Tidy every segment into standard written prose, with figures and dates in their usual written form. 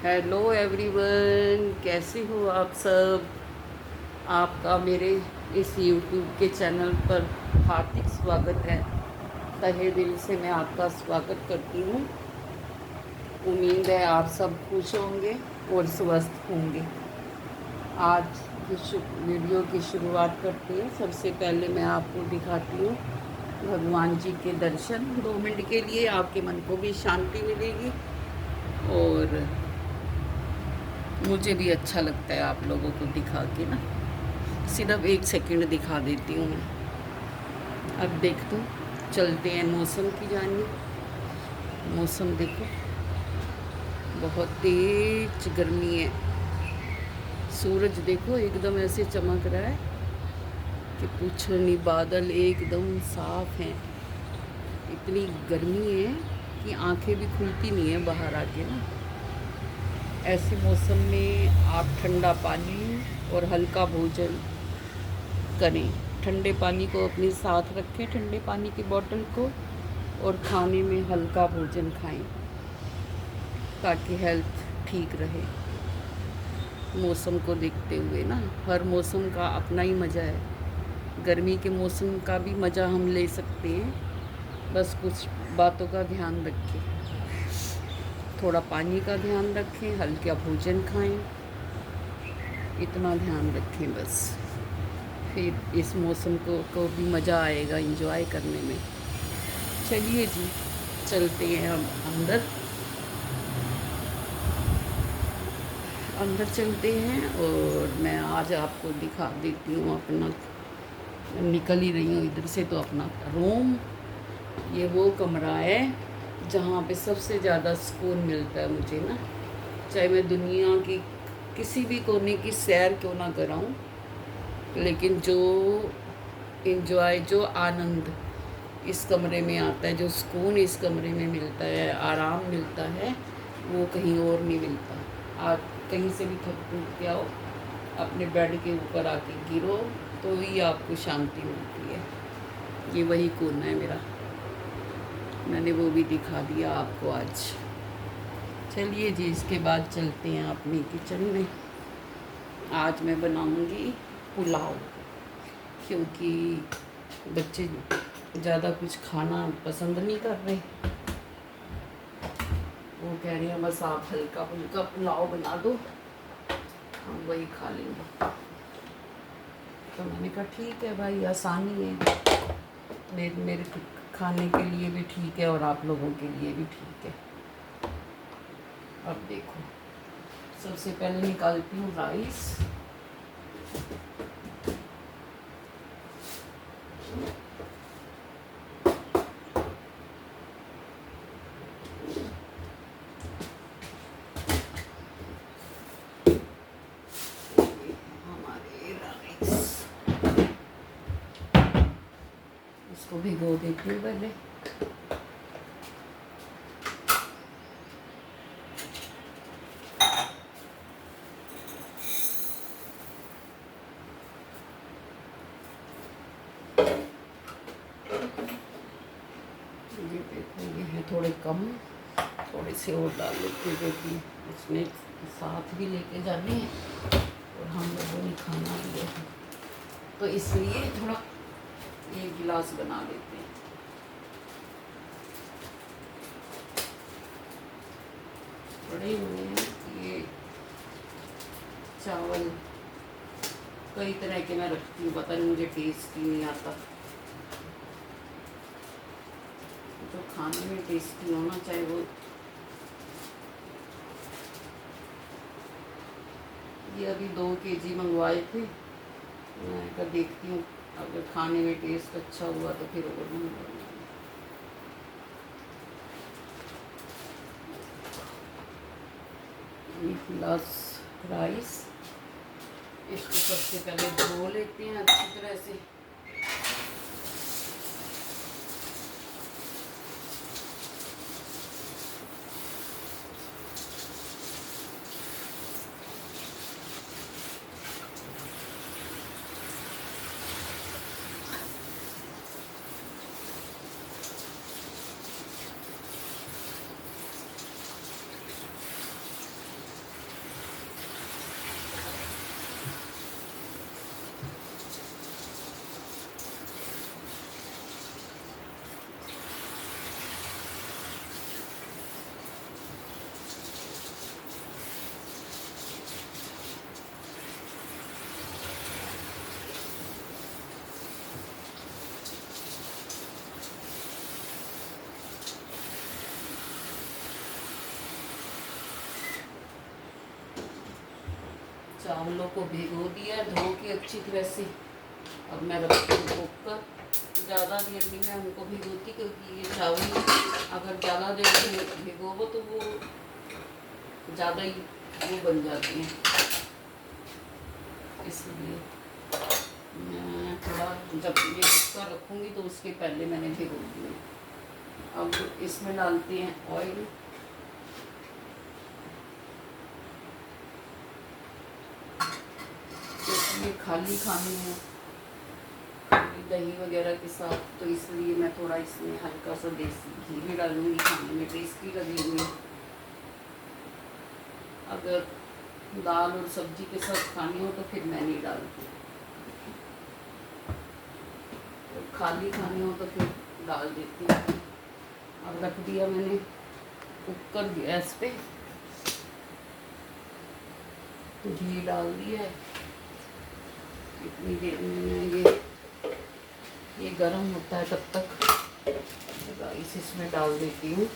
Hello everyone, कैसे हो आप सब। आपका मेरे इस यूट्यूब के चैनल पर हार्दिक स्वागत है। तहे दिल से मैं आपका स्वागत करती हूँ। उम्मीद है आप सब खुश होंगे और स्वस्थ होंगे। आज की वीडियो की शुरुआत करते हैं। सबसे पहले मैं आपको दिखाती हूँ भगवान जी के दर्शन। 2 मिनट के लिए आपके मन को भी शांति मिलेगी और मुझे भी अच्छा लगता है आप लोगों को दिखा के ना। सिर्फ 1 सेकंड दिखा देती हूँ मैं। अब देख दो, चलते हैं मौसम की जानिए। मौसम देखो, बहुत तेज गर्मी है। सूरज देखो एकदम ऐसे चमक रहा है कि पूछो नहीं। बादल एकदम साफ हैं। इतनी गर्मी है कि आंखें भी खुलती नहीं है बाहर आके ना। ऐसे मौसम में आप ठंडा पानी और हल्का भोजन करें। ठंडे पानी को अपने साथ रखें, ठंडे पानी की बोतल को, और खाने में हल्का भोजन खाएं ताकि हेल्थ ठीक रहे। मौसम को देखते हुए ना, हर मौसम का अपना ही मज़ा है। गर्मी के मौसम का भी मज़ा हम ले सकते हैं, बस कुछ बातों का ध्यान रखें। थोड़ा पानी का ध्यान रखें, हल्का भोजन खाएं, इतना ध्यान रखें बस। फिर इस मौसम को भी मज़ा आएगा एंजॉय करने में। चलिए जी, चलते हैं हम अंदर। अंदर चलते हैं और मैं आज आपको दिखा देती हूँ अपना। निकल ही रही हूँ इधर से तो अपना रूम। ये वो कमरा है जहाँ पे सबसे ज़्यादा सुकून मिलता है मुझे ना। चाहे मैं दुनिया की किसी भी कोने की सैर क्यों ना कराऊँ, लेकिन जो एंजॉय, जो आनंद इस कमरे में आता है, जो सुकून इस कमरे में मिलता है, आराम मिलता है, वो कहीं और नहीं मिलता। आप कहीं से भी थक टूट के आओ, अपने बेड के ऊपर आके गिरो तो ही आपको शांति मिलती है। ये वही कोना है मेरा। मैंने वो भी दिखा दिया आपको आज। चलिए जी, इसके बाद चलते हैं अपने किचन में। आज मैं बनाऊंगी पुलाव, क्योंकि बच्चे ज़्यादा कुछ खाना पसंद नहीं कर रहे। वो कह रही हैं बस आप हल्का फुल्का पुलाव बना दो, हम वही खा लेंगे। तो मैंने कहा ठीक है भाई, आसानी है। मेरे खाने के लिए भी ठीक है और आप लोगों के लिए भी ठीक है। अब देखो, सबसे पहले निकालती हूँ राइस। हमारे राइस, इसको भिगो देती हूँ पहले। ये देखो, ये है थोड़े कम, थोड़े से और डाल लेते हैं क्योंकि इसमें साथ भी लेके जाने हैं और हम लोगों ने खाना भी है, तो इसलिए थोड़ा 1 गिलास बना लेते हैं। पड़े हुए हैं ये चावल, कई तरह के मैं रखती हूँ, पता नहीं मुझे टेस्ट ही नहीं आता। तो खाने में टेस्टी होना चाहिए वो। ये अभी 2 kg मंगवाए थे। मैं कर देखती हूँ, अगर खाने में टेस्ट अच्छा हुआ तो फिर और मंगवाऊँगी। एक गिलास राइस, इसको सबसे पहले धो लेते हैं अच्छी तरह से। चावलों को भिगो दिया धो के अच्छी तरह से। अब मैं रखती हूँ कुकर। ज़्यादा देर नहीं मैं उनको भिगोती, क्योंकि ये चावल अगर ज़्यादा देर भिगोवो तो वो ज़्यादा ही वो बन जाती हैं, इसलिए मैं थोड़ा जब ये कुकर रखूँगी तो उसके पहले मैंने भिगो दिए। अब इसमें डालते हैं ऑयल। क्योंकि ये खाली खाने हैं खाली दही वगैरह के साथ, तो इसलिए मैं थोड़ा इसमें हल्का सा देसी घी भी डालूँगी, खाने में टेस्टी लगेंगे। अगर दाल और सब्जी के साथ खानी हो तो फिर मैं नहीं डालती, खाली खानी हो तो फिर डाल देती हूँ। अब रख दिया मैंने कुकर गैस पे, घी डाल दिया है। इतनी देर में ये गरम होता है, तब तक राइस इसमें डाल देती हूँ।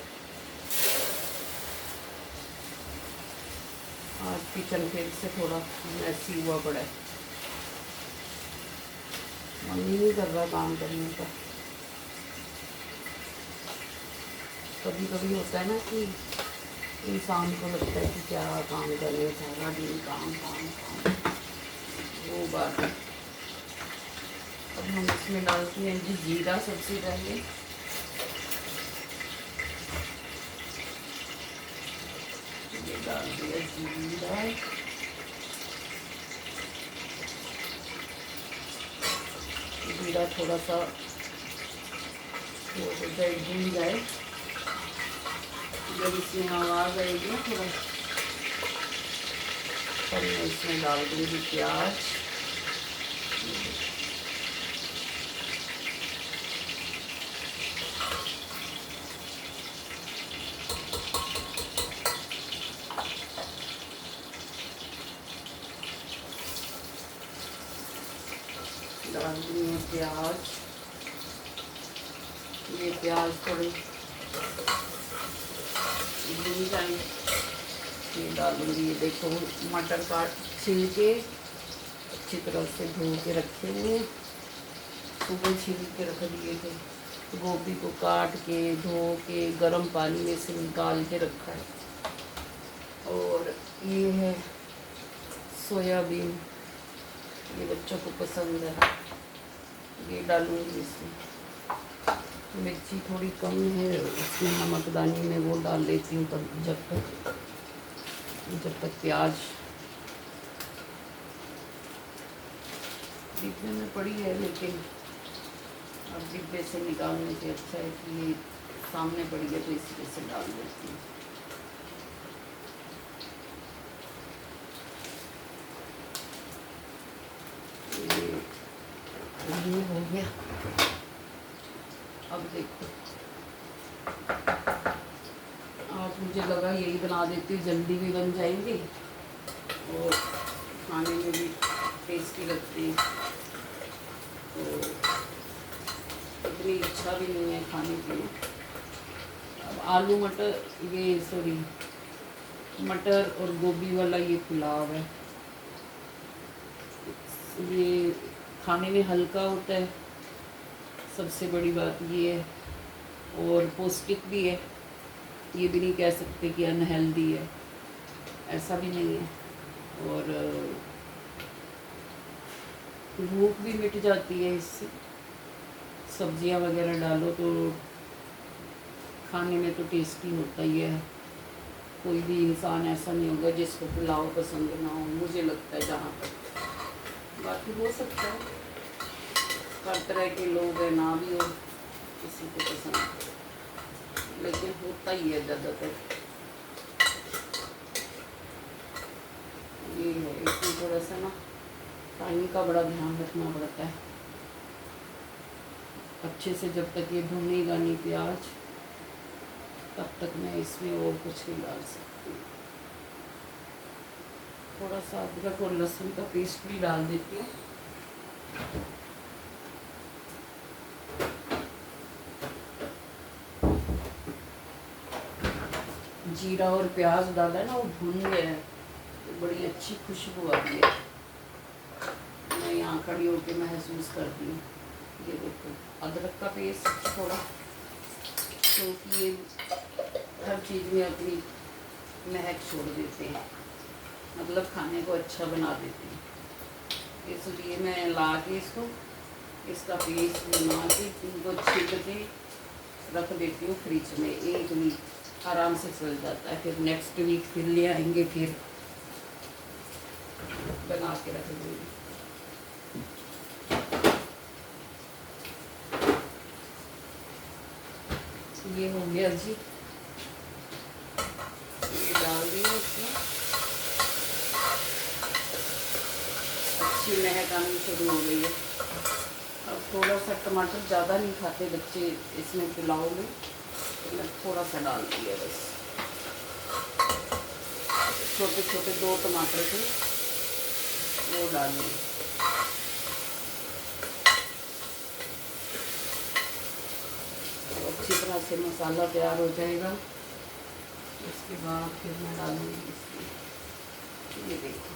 आज किचन फिर से थोड़ा मैसी हुआ पड़ा है, मन नहीं कर रहा काम करने का। कभी कभी होता है ना कि इंसान को लगता है कि क्या काम करें, सारा दिन काम काम काम, वो बात है। अब हम इसमें डालते हैं जी जीरा सबसे पहले। ये डाल दिया जीरा, जीरा थोड़ा सा वो हो जाए, भून जाए। जब इसमें आवाज़ आएगी ना थोड़ा, तब मैं इसमें डाल दूँगी प्याज। डाल दूँगी प्याज। ये प्याज थोड़े भून जाए, ये डालूँगी। ये देखो मटर काट छील के अच्छी तरह से धो के रखे हुए, सुबह छील के रख दिए थे। गोभी को काट के धो के गर्म पानी में से निकाल के रखा है। और ये है सोयाबीन, ये बच्चों को पसंद है, ये डालूँगी इसमें। मिर्ची थोड़ी कम है, उसकी नमकदानी में वो डाल लेती हूँ तब जब तक प्याज डिब्बे में पड़ी है, लेकिन अब डिब्बे से निकालने से अच्छा है कि ये सामने पड़ी है तो इसी में से डाल देती हूँ। ये हो गया। अब देखो, आज मुझे लगा यही बना देती हूँ, जल्दी भी बन जाएंगे और खाने में भी टेस्टी लगती है। तो इतनी इच्छा भी नहीं है खाने की। अब आलू मटर, ये सॉरी मटर और गोभी वाला ये पुलाव है, ये खाने में हल्का होता है, सबसे बड़ी बात ये है, और पौष्टिक भी है। ये भी नहीं कह सकते कि अनहेल्दी है, ऐसा भी नहीं है। और भूख भी मिट जाती है इससे। सब्जियां वगैरह डालो तो खाने में तो टेस्टी होता ही है। कोई भी इंसान ऐसा नहीं होगा जिसको पुलाव पसंद ना हो, मुझे लगता है। जहाँ तक बाकी हो सकता है, हर तरह के लोग हैं, ना भी हो किसी को पसंद, लेकिन होता ही है ज़्यादातर। ये है, इसमें थोड़ा सा ना टाइम का बड़ा ध्यान रखना पड़ता है। अच्छे से जब तक ये भुनेगा नहीं प्याज, तब तक मैं इसमें और कुछ नहीं डाल सकती। थोड़ा सा अदरक और लहसुन का पेस्ट भी डाल देती हूँ। जीरा और प्याज डाला है ना, वो भुन गया है, तो बड़ी अच्छी खुशबू आ रही है, मैं यहाँ खड़ी होकर महसूस करती हूँ। ये देखो अदरक का पेस्ट थोड़ा, क्योंकि ये हर चीज़ में अपनी महक छोड़ देते हैं, मतलब खाने को अच्छा बना देते हैं। इसलिए मैं ला के इसका पेस्ट बना के इनको छील के रख देती हूँ फ्रिज में। 1 वीक आराम से चल जाता है, फिर नेक्स्ट वीक फिर ले आएंगे, फिर बना के रख देंगे। ये हो गया जी, ये डाल दिया इसमें, अच्छी महक आनी शुरू हो गई है। अब थोड़ा सा टमाटर ज़्यादा नहीं खाते बच्चे इसमें पुलाव में, तो मैं थोड़ा सा डाल दिया बस। छोटे छोटे 2 टमाटर थे वो डालिए। अच्छी तरह से मसाला तैयार हो जाएगा, उसके बाद फिर मैं डालूँगी इसमें, ये देखो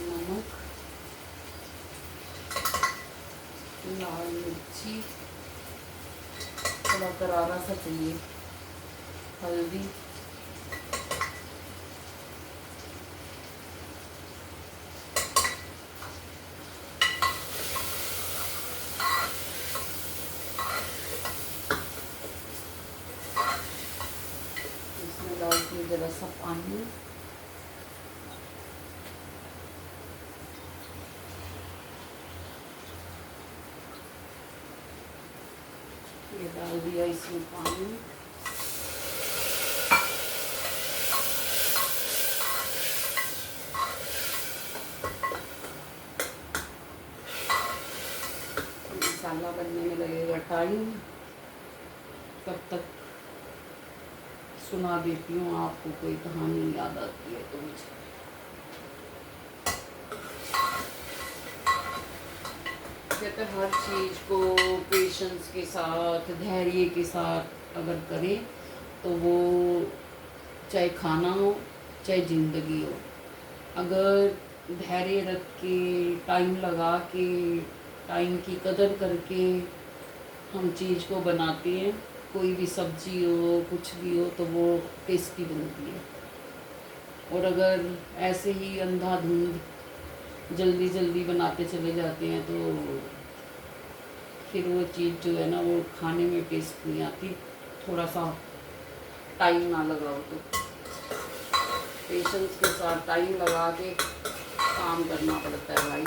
नमक, लाल मिर्ची, थोड़ा करारा सा चाहिए, हल्दी, इसमें डालती हूँ जरा सा पानी, ये डाल दिया इसमें पानी, मसाला बनने में लगेगा टाइम, तब तक सुना देती हूँ आपको कोई कहानी याद आती है तो मुझे। कहते हर चीज़ को पेशेंस के साथ, धैर्य के साथ अगर करें तो वो चाहे खाना हो चाहे ज़िंदगी हो, अगर धैर्य रख के, टाइम लगा के, टाइम की कदर करके हम चीज़ को बनाते हैं, कोई भी सब्जी हो कुछ भी हो तो वो टेस्टी बनती है। और अगर ऐसे ही अंधाधुंध जल्दी जल्दी बनाते चले जाते हैं तो फिर वो चीज़ जो है ना वो खाने में टेस्ट नहीं आती, थोड़ा सा टाइम ना लगाओ तो। पेशेंस के साथ टाइम लगा के काम करना पड़ता है भाई,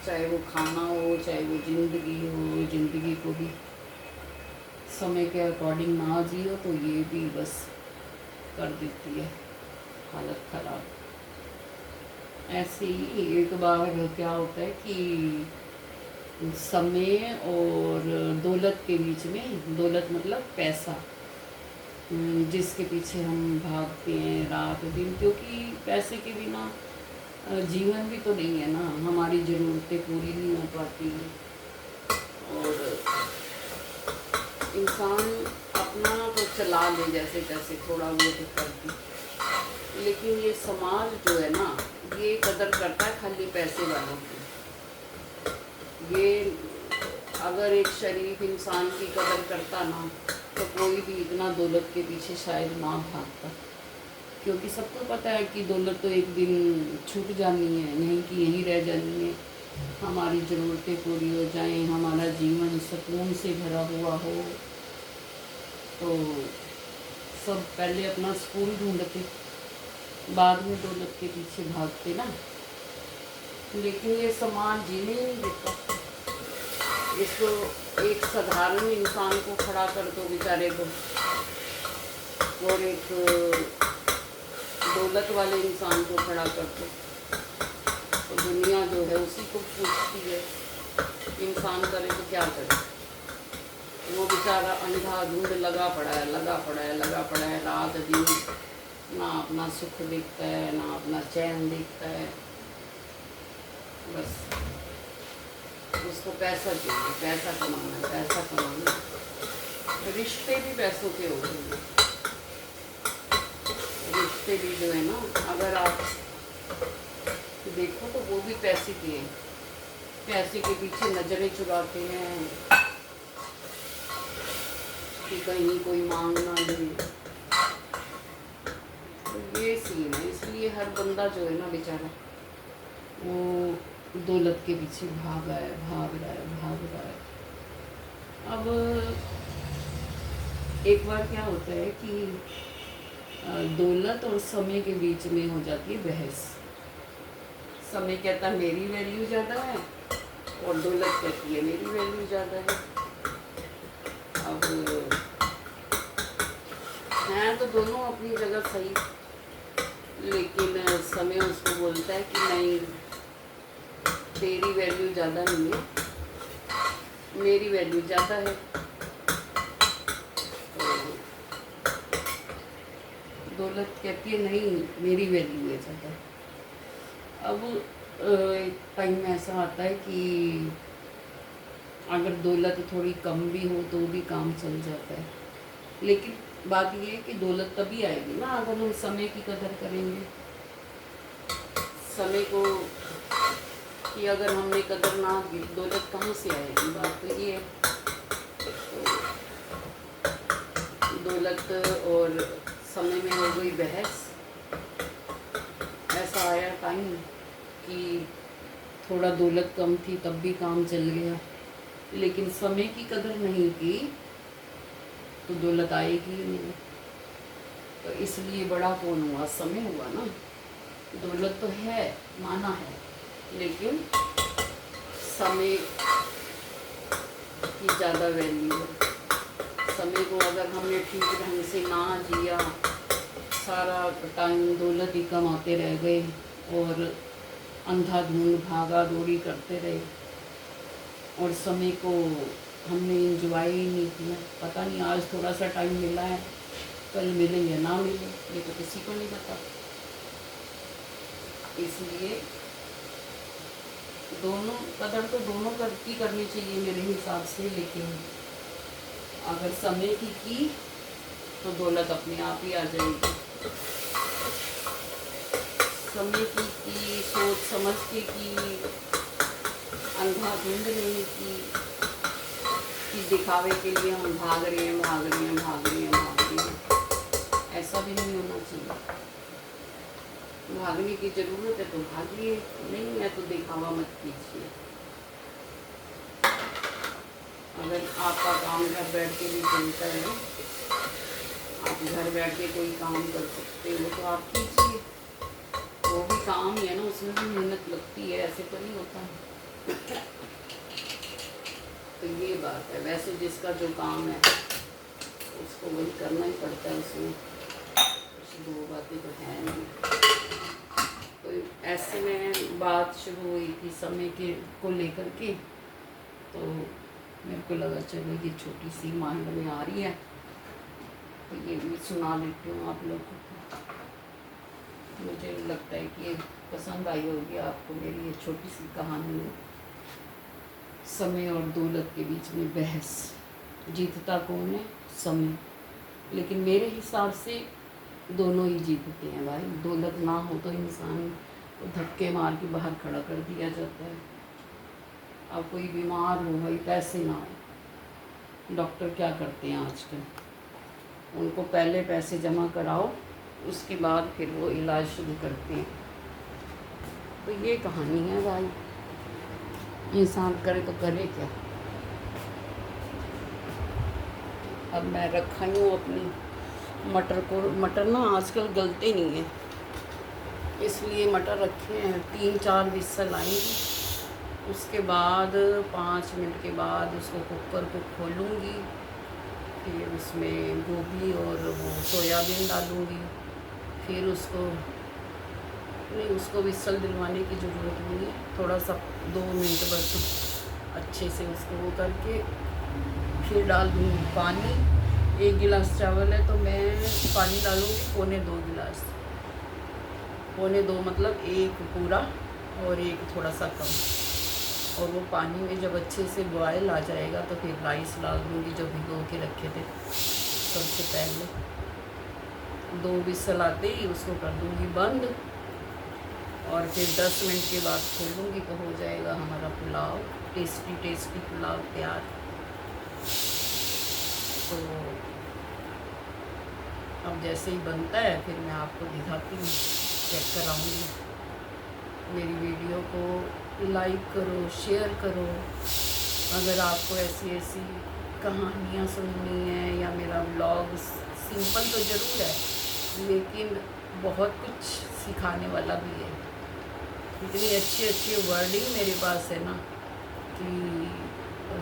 चाहे वो खाना हो चाहे वो ज़िंदगी हो। ज़िंदगी को भी समय के अकॉर्डिंग ना जियो तो ये भी बस कर देती है हालत ख़राब। ऐसे ही एक बार क्या होता है कि समय और दौलत के बीच में, दौलत मतलब पैसा, जिसके पीछे हम भागते हैं रात दिन, क्योंकि पैसे के बिना जीवन भी तो नहीं है ना, हमारी ज़रूरतें पूरी नहीं हो पाती और इंसान अपना तो चला ले जैसे तैसे थोड़ा बहुत करती, लेकिन ये समाज जो है ना ये कदर करता है खाली पैसे वालों की। ये अगर एक शरीफ इंसान की कदर करता ना तो कोई भी इतना दौलत के पीछे शायद ना भागता, क्योंकि सबको पता है कि दौलत तो एक दिन छूट जानी है, यहीं की यहीं रह जानी है। हमारी ज़रूरतें पूरी हो जाएं, हमारा जीवन सुकून से भरा हुआ हो, तो सब पहले अपना सुकून ढूंढते, बाद में दौलत के पीछे भागते ना। लेकिन ये समाज जीने नहीं देता। इसको एक साधारण इंसान को खड़ा कर दो बेचारे को, और एक दौलत वाले इंसान को खड़ा कर दो तो दुनिया जो है उसी को पूछती है इंसान करे तो क्या करे। वो बेचारा अंधाधुंध लगा पड़ा है रात दिन, ना अपना सुख देखता है ना अपना चैन देखता है, बस उसको पैसा चाहिए, पैसा कमाना। रिश्ते भी पैसों के हो गए, रिश्ते भी जो है ना, अगर आप देखो तो वो भी पैसे के हैं, पैसे के पीछे नज़रें चुराते हैं कि कहीं कोई मांग ना ले। तो ये सीन है, इसलिए हर बंदा जो है ना बेचारा वो दौलत के पीछे भाग रहा है, भाग रहा है, भाग रहा है। अब एक बार क्या होता है कि दौलत और समय के बीच में हो जाती है बहस। समय कहता है मेरी वैल्यू ज़्यादा है और दौलत कहती है मेरी वैल्यू ज़्यादा है। अब हैं तो दोनों अपनी जगह सही, लेकिन समय उसको बोलता है कि नहीं, तेरी वैल्यू ज़्यादा नहीं है, मेरी वैल्यू ज़्यादा है। दौलत कहती है नहीं, मेरी वैल्यू है ज़्यादा। अब एक टाइम ऐसा आता है कि अगर दौलत थोड़ी कम भी हो तो भी काम चल जाता है, लेकिन बात ये है कि दौलत तभी आएगी ना अगर हम समय की कदर करेंगे। समय को कि अगर हमने कदर ना की, दौलत कहाँ से आएगी? बात तो ये है। तो दौलत और समय में हो गई बहस। ऐसा आया टाइम कि थोड़ा दौलत कम थी तब भी काम चल गया, लेकिन समय की कदर नहीं की तो दौलत आएगी नहीं। तो इसलिए बड़ा कौन हुआ? समय हुआ ना। दौलत तो है, माना है, लेकिन समय की ज़्यादा वैल्यू है। समय को अगर हमने ठीक ढंग से ना जिया, सारा टाइम दौलत ही कमाते रह गए और अंधाधुंध भागा दौड़ी करते रहे और समय को हमने इंजॉय ही नहीं किया। पता नहीं आज थोड़ा सा टाइम मिला है, कल मिले या ना मिले, ये तो किसी को नहीं पता। इसलिए दोनों कदर तो दोनों की करनी चाहिए मेरे हिसाब से, लेकिन अगर समय की तो दौलत अपने आप ही आ जाएगी। समय की सोच समझ के की, अंधाधुंध नहीं की कि दिखावे के लिए हम भाग रहे हैं, भाग रहे हैं, भाग रहे हैं, भाग रहे हैं। ऐसा भी नहीं होना चाहिए। भागने की ज़रूरत है तो भागिए, नहीं है तो दिखावा मत कीजिए। अगर आपका काम घर बैठ के भी चलता है, आप घर बैठ के कोई काम कर सकते हो तो आप कीजिए। वो भी काम ही है ना, उसमें भी मेहनत लगती है, ऐसे तो नहीं होता। तो ये बात है। वैसे जिसका जो काम है उसको वही करना ही पड़ता है, उसमें कुछ दो बातें तो है नहीं। तो ऐसे में बात शुरू हुई थी समय के को लेकर के, तो मेरे को लगा चलो ये छोटी सी माइंड में आ रही है तो ये भी सुना देती हूँ आप लोगों को। मुझे लगता है कि ये पसंद आई होगी आपको मेरी ये छोटी सी कहानी है। समय और दौलत के बीच में बहस। जीतता कौन है? समय। लेकिन मेरे हिसाब से दोनों ही जीतते हैं भाई। दौलत ना हो तो इंसान को धक्के मार के बाहर खड़ा कर दिया जाता है। अब कोई बीमार हो भाई, पैसे ना हो, डॉक्टर क्या करते हैं आजकल? उनको पहले पैसे जमा कराओ, उसके बाद फिर वो इलाज शुरू करते हैं। तो ये कहानी है भाई। इंसान करे तो करे क्या। अब मैं रखा हूँ अपनी मटर को। मटर ना आजकल गलते नहीं है, इसलिए मटर रखे हैं। 3-4 विसल आएंगी, उसके बाद 5 मिनट के बाद उसको कुकर को खोलूँगी, फिर उसमें गोभी और वो सोयाबीन डालूँगी। फिर उसको विसल दिलवाने की ज़रूरत नहीं है, थोड़ा सा 2 मिनट बस अच्छे से उसको वो करके फिर डाल दूँगी पानी। 1 गिलास चावल है तो मैं पानी डालूँगी 2.25 गिलास। 2.25 मतलब 1 पूरा और 1 थोड़ा सा कम। और वो पानी में जब अच्छे से बॉयल आ जाएगा तो फिर राइस डाल दूँगी जो भिगो के रखे थे सबसे पहले। 2 विसल आते ही उसको कर दूँगी बंद और फिर 10 मिनट के बाद खोलूँगी तो हो जाएगा हमारा पुलाव, टेस्टी टेस्टी पुलाव तैयार। तो अब जैसे ही बनता है फिर मैं आपको दिखाती हूँ, चेक कराऊँगी। मेरी वीडियो को लाइक करो, शेयर करो। अगर आपको ऐसी ऐसी कहानियाँ सुननी है या मेरा व्लॉग सिंपल तो ज़रूर है लेकिन बहुत कुछ सिखाने वाला भी है। इतनी अच्छी अच्छी वर्डिंग मेरे पास है ना कि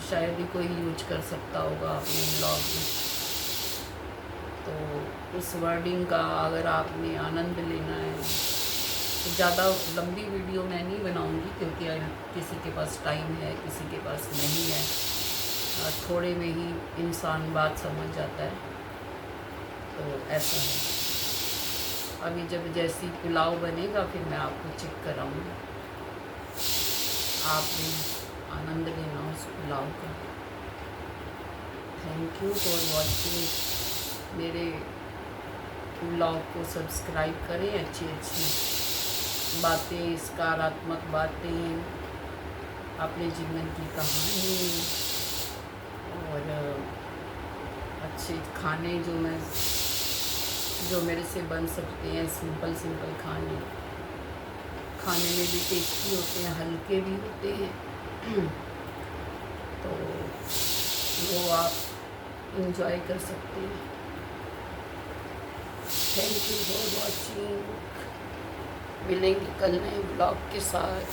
शायद ही कोई यूज कर सकता होगा अपने ब्लॉग में। तो उस वर्डिंग का अगर आपने आनंद लेना है तो ज़्यादा लंबी वीडियो मैं नहीं बनाऊंगी क्योंकि किसी के पास टाइम है, किसी के पास नहीं है। थोड़े में ही इंसान बात समझ जाता है, तो ऐसा है। अभी जब जैसी पुलाव बनेगा फिर मैं आपको चेक कराऊंगी। आपने आनंद लेना उस पुलाव का। Thank you for watching. मेरे ब्लॉग को सब्सक्राइब करें। अच्छी अच्छी बातें, सकारात्मक बातें, अपने जीवन की कहानी और अच्छे खाने जो मेरे से बन सकते हैं, सिंपल सिंपल खाने में भी टेस्टी होते हैं, हल्के भी होते हैं तो वो आप इंजॉय कर सकते हैं। Thank you for watching. मिलेंगे कल नए ब्लॉग के साथ।